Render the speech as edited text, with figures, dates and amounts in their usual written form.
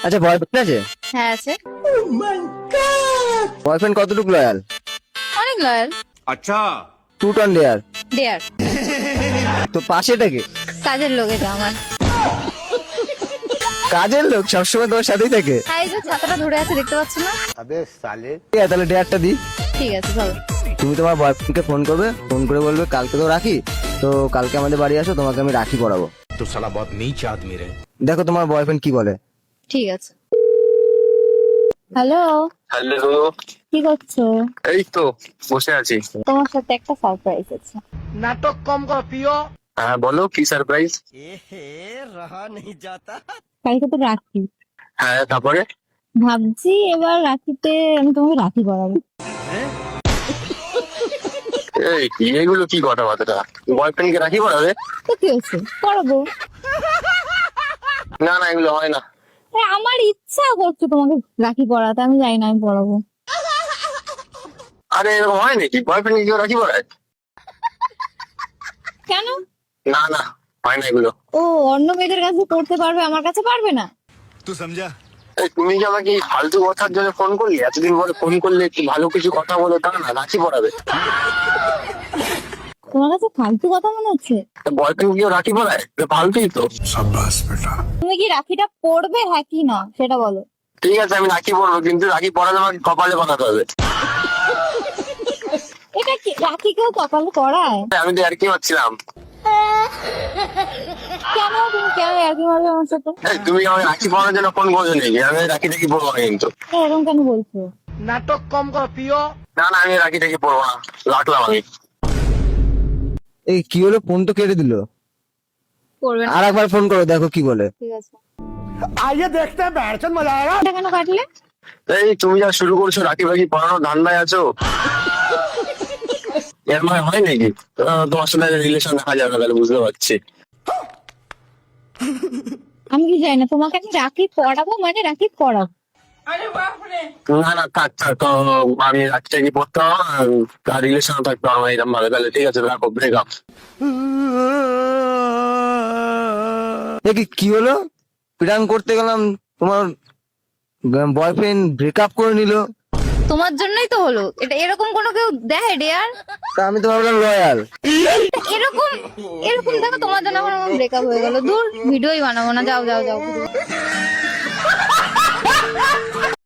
আচ্ছা, বয়ফ্রেন্ড আছে? হ্যাঁ আছে। বয়ফ্রেন্ড কতটুকু লয়াল? অনেক লয়াল। अच्छा। Two ton layer. ডেয়ার। তো পাশেটা কে? কাজের লোক এটা আমার। কাজের লোক সবসময় তোমার সাথেই থাকে? হ্যাঁ, এই যে ছাতাটা ধরে আছে দেখতে পাচ্ছ না? ঠিক আছে, তাহলে ডেয়ারটা দি। ঠিক আছে চলো। তুমি তোমার বয়ফ্রেন্ডকে ফোন করবে, ফোন করে বলবে কালকে তো রাখি, তো কালকে আমাদের বাড়ি আসো, তোমাকে আমি রাখি পরাবো। तो साला बहुत नीच आदमी रहे। দেখো তোমার বয়ফ্রেন্ড কি বলে। ঠিক আছে। হ্যালো, হ্যালো, কি করছো? এই তো বসে আছি। তোমার সাথে একটা সারপ্রাইজ আছে। হ্যাঁ বলো, কি সারপ্রাইজ? কালকে তো রাখি, হ্যাঁ তারপরে? ভাবছি এবার রাখিতে আমি তোমাকে রাখি পরাবো। এই এগুলো কি কথাবার্তা? বয়ফ্রেন্ডকে রাখি পড়াবে? তো কি হচ্ছে, পরাবো। না না, এগুলো হয় না। আমার ইচ্ছা করছে তোমাকে রাখি পরাতে, আমি জানি না আমি পরাবো। আরে এরকম হয় নাকি? বয়ফ্রেন্ডকে কেউ রাখি পড়ায়? কেন? না না, হয় না এগুলো। ও, অন্য মেয়েদের কাছে পড়তে পারবে, আমার কাছে পারবে না? तू समझा? এই তুমি কি আমাকে এই ফালতু কথার জন্য ফোন করলি? এতদিন পরে ফোন করলে একটু ভালো কিছু কথা বলো, তা না রাখি পড়াবে? তোমার কাছে ফালতু কথা মনে হচ্ছে? বয়ফ্রেন্ড কেউ রাখি পড়ায়? ফালতুই তো। शाबाश बेटा। তুমি কি রাখিটা পড়বে, হ্যাঁ কি না সেটা বলো। ঠিক আছে, আমি রাখি পড়বো, কিন্তু রাখি পড়ালে আমাকে কপালে বানাতে হবে। এটা কি, রাখি কেউ কপালে পড়ায়? আমি তো আর কি ভাবছিলাম। কেন তুমি কেন আর কি মারবে আমার সাথে? এই, তুমি আমাকে রাখি পড়ানোর জন্য ফোন করছো নাকি? আমি রাখি টাকি পড়বো না কিন্তু। এরকম কেন বলছো? না না, আমি রাখি টাকি পড়বো না, রাখলাম আমি। এই কি হলো, ফোন তো কেটে দিল। করবে না? আর একবার ফোন করো, দেখো কি বলে। ঠিক আছে। এটা কেন কাটলে? এই তুমি যা শুরু করছো, রাখি ফাকি পড়ানোর ধান্দায় আছো। এর মানে হয় নাকি? তোমার সাথে রিলেশন দেখা যাবে না, তাহলে বুঝতে পারছি। আমি কি জানি না, তোমাকে আমি রাখি পড়াবো মানে রাখি পড়াবো। না না, থাক থাক, আমি রাখি টাকি পড়তে হবে আর রিলেশন থাকতে হবে এরকম ভাবে, তাহলে ঠিক আছে, রাখো, ব্রেকআপ। কি হলো, প্ল্যান করতে গেলাম, তোমার বয়ফ্রেন্ড ব্রেকআপ করে নিল। তোমার জন্যই তো হলো এটা, এরকম কোনো কেউ দেয় ডেয়ার? তা আমি তো ভাবলাম লয়াল। এরকম এরকম দেখো, তোমার জন্য এখন আমার ব্রেকআপ হয়ে গেল। দূর, ভিডিওই বানাবো না, যাও যাও যাও।